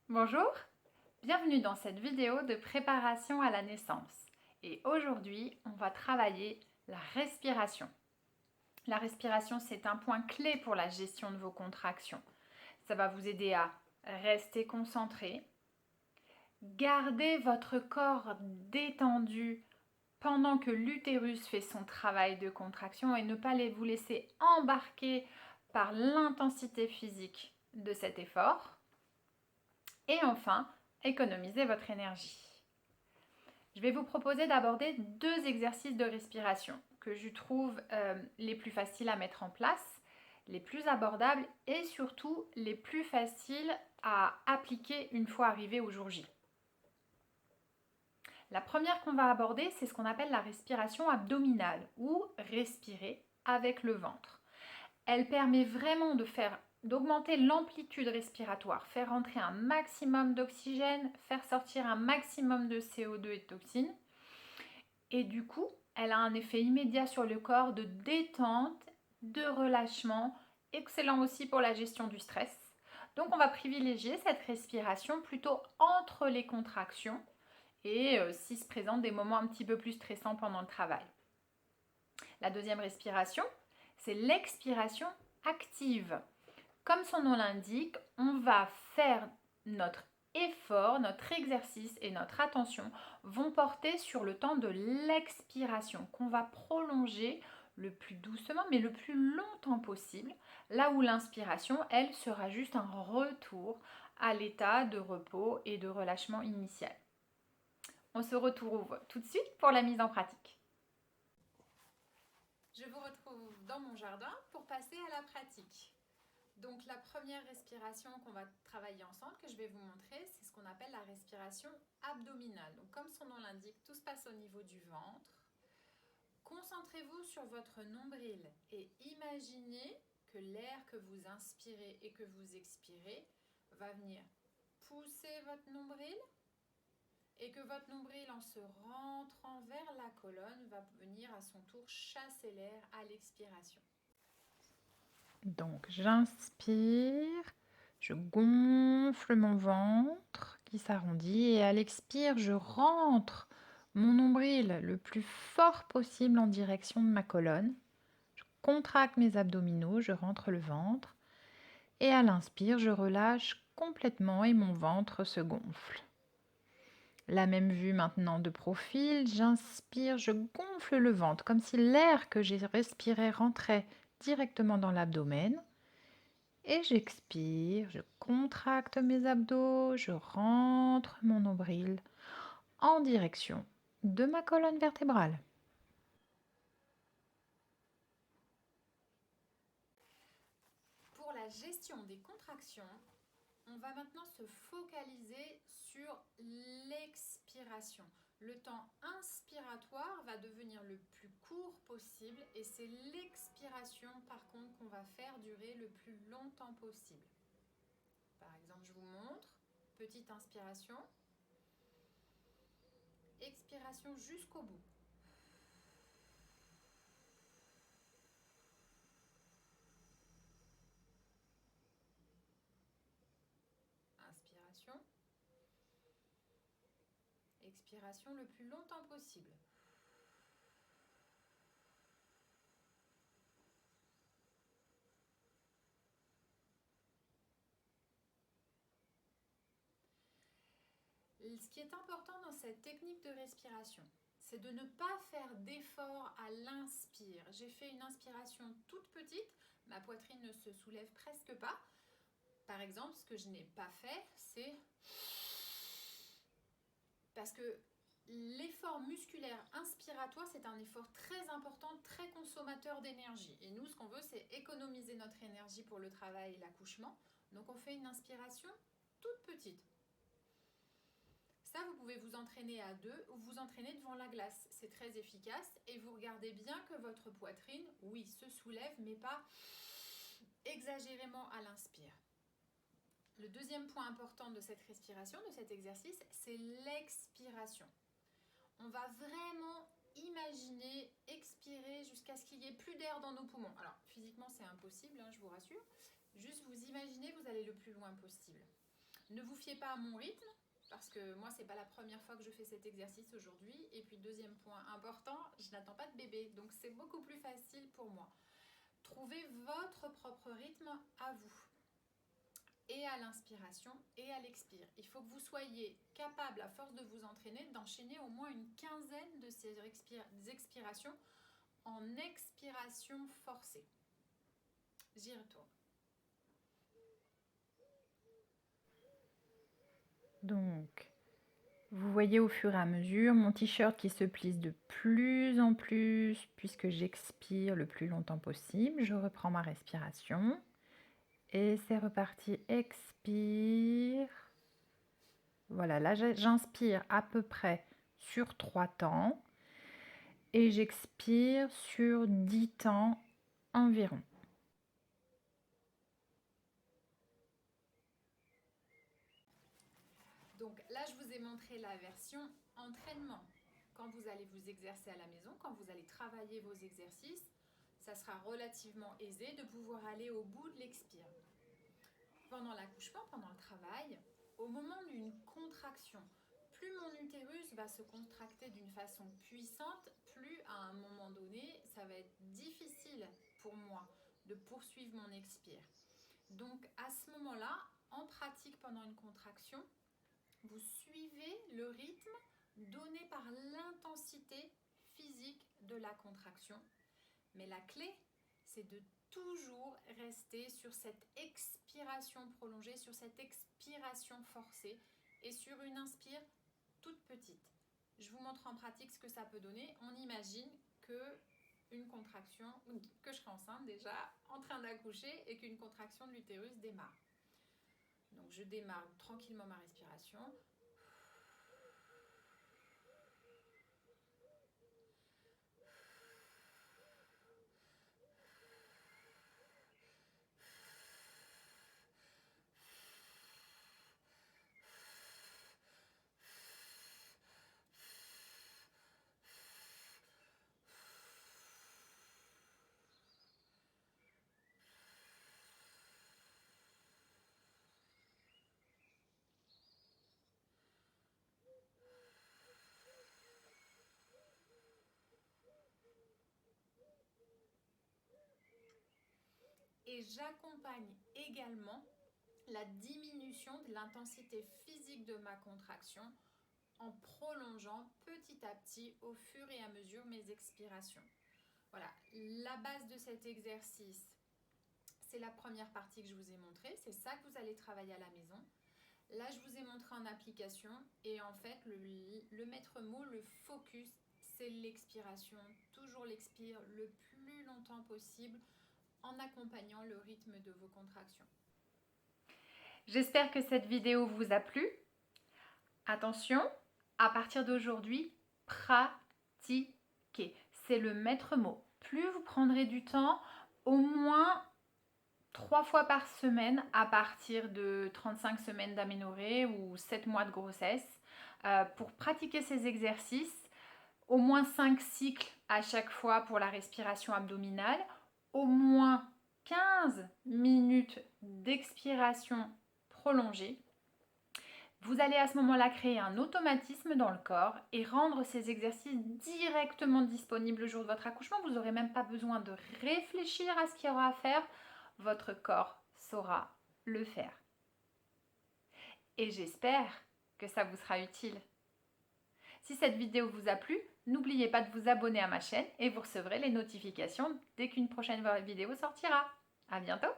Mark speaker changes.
Speaker 1: Bonjour, bienvenue dans cette vidéo de préparation à la naissance. Et aujourd'hui, on va travailler la respiration. La respiration, c'est un point clé pour la gestion de vos contractions. Ça va vous aider à rester concentré, garder votre corps détendu pendant que l'utérus fait son travail de contraction et ne pas vous laisser embarquer par l'intensité physique de cet effort. Et enfin, économiser votre énergie. Je vais vous proposer d'aborder deux exercices de respiration que je trouve les plus faciles à mettre en place, les plus abordables et surtout les plus faciles à appliquer une fois arrivé au jour J. La première qu'on va aborder, c'est ce qu'on appelle la respiration abdominale ou respirer avec le ventre. Elle permet vraiment d'augmenter l'amplitude respiratoire, faire entrer un maximum d'oxygène, faire sortir un maximum de CO2 et de toxines. Et du coup, elle a un effet immédiat sur le corps de détente, de relâchement, excellent aussi pour la gestion du stress. Donc on va privilégier cette respiration plutôt entre les contractions et s'il se présente des moments un petit peu plus stressants pendant le travail. La deuxième respiration, c'est l'expiration active. Comme son nom l'indique, on va faire notre effort, notre exercice et notre attention vont porter sur le temps de l'expiration qu'on va prolonger le plus doucement mais le plus longtemps possible, là où l'inspiration, elle, sera juste un retour à l'état de repos et de relâchement initial. On se retrouve tout de suite pour la mise en pratique. Je vous retrouve dans mon jardin pour passer à la pratique. Donc la première respiration qu'on va travailler ensemble, que je vais vous montrer, c'est ce qu'on appelle la respiration abdominale. Donc comme son nom l'indique, tout se passe au niveau du ventre. Concentrez-vous sur votre nombril et imaginez que l'air que vous inspirez et que vous expirez va venir pousser votre nombril et que votre nombril, en se rentrant vers la colonne, va venir à son tour chasser l'air à l'expiration. Donc j'inspire, je gonfle mon ventre qui s'arrondit et à l'expire, je rentre mon nombril le plus fort possible en direction de ma colonne. Je contracte mes abdominaux, je rentre le ventre et à l'inspire, je relâche complètement et mon ventre se gonfle. La même vue maintenant de profil, j'inspire, je gonfle le ventre comme si l'air que j'ai respiré rentrait directement dans l'abdomen. Et j'expire, je contracte mes abdos, je rentre mon nombril en direction de ma colonne vertébrale. Pour la gestion des contractions, on va maintenant se focaliser sur l'expiration. Le temps inspiratoire va devenir le plus court possible et c'est l'expiration par contre qu'on va faire durer le plus longtemps possible. Par exemple, je vous montre, petite inspiration, expiration jusqu'au bout. Inspiration, expiration le plus longtemps possible. Ce qui est important dans cette technique de respiration, c'est de ne pas faire d'effort à l'inspire. J'ai fait une inspiration toute petite, ma poitrine ne se soulève presque pas. Par exemple, ce que je n'ai pas fait, c'est parce que l'effort musculaire inspiratoire, c'est un effort très important, très consommateur d'énergie. Et nous, ce qu'on veut, c'est économiser notre énergie pour le travail et l'accouchement. Donc on fait une inspiration toute petite. Ça, vous pouvez vous entraîner à deux ou vous entraîner devant la glace. C'est très efficace et vous regardez bien que votre poitrine, oui, se soulève, mais pas exagérément à l'inspire. Le deuxième point important de cette respiration, de cet exercice, c'est l'expiration. On va vraiment imaginer expirer jusqu'à ce qu'il n'y ait plus d'air dans nos poumons. Alors, physiquement, c'est impossible, je vous rassure. Juste vous imaginez, vous allez le plus loin possible. Ne vous fiez pas à mon rythme, parce que moi, c'est pas la première fois que je fais cet exercice aujourd'hui. Et puis, deuxième point important, je n'attends pas de bébé, donc c'est beaucoup plus facile pour moi. Trouvez votre propre rythme à vous, et à l'inspiration et à l'expire. Il faut que vous soyez capable, à force de vous entraîner, d'enchaîner au moins une quinzaine de ces expirations en expiration forcée. J'y retourne.
Speaker 2: Donc, vous voyez au fur et à mesure mon t-shirt qui se plisse de plus en plus puisque j'expire le plus longtemps possible. Je reprends ma respiration et c'est reparti. Expire. Voilà, là j'inspire à peu près sur 3 temps et j'expire sur 10 temps environ.
Speaker 1: Donc là, je vous ai montré la version entraînement. Quand vous allez vous exercer à la maison, quand vous allez travailler vos exercices, ça sera relativement aisé de pouvoir aller au bout de l'expire. Pendant l'accouchement, pendant le travail, au moment d'une contraction, plus mon utérus va se contracter d'une façon puissante, plus à un moment donné, ça va être difficile pour moi de poursuivre mon expire. Donc à ce moment-là, en pratique pendant une contraction, vous suivez le rythme donné par l'intensité physique de la contraction. Mais la clé, c'est de toujours rester sur cette expiration prolongée, sur cette expiration forcée et sur une inspire toute petite. Je vous montre en pratique ce que ça peut donner. On imagine que une contraction, que je serai enceinte déjà, en train d'accoucher et qu'une contraction de l'utérus démarre. Donc je démarre tranquillement ma respiration. Et j'accompagne également la diminution de l'intensité physique de ma contraction en prolongeant petit à petit au fur et à mesure mes expirations. Voilà, la base de cet exercice, c'est la première partie que je vous ai montrée, c'est ça que vous allez travailler à la maison. Là, je vous ai montré en application et en fait, le maître mot, le focus, c'est l'expiration. Toujours l'expire le plus longtemps possible en accompagnant le rythme de vos contractions.
Speaker 2: J'espère que cette vidéo vous a plu. Attention, à partir d'aujourd'hui, pratiquez. C'est le maître mot. Plus vous prendrez du temps, au moins 3 fois par semaine à partir de 35 semaines d'aménorrhée ou 7 mois de grossesse pour pratiquer ces exercices. Au moins 5 cycles à chaque fois pour la respiration abdominale. Au moins 15 minutes d'expiration prolongée. Vous allez à ce moment-là créer un automatisme dans le corps et rendre ces exercices directement disponibles le jour de votre accouchement. Vous n'aurez même pas besoin de réfléchir à ce qu'il y aura à faire. Votre corps saura le faire. Et j'espère que ça vous sera utile. Si cette vidéo vous a plu, n'oubliez pas de vous abonner à ma chaîne et vous recevrez les notifications dès qu'une prochaine vidéo sortira. À bientôt!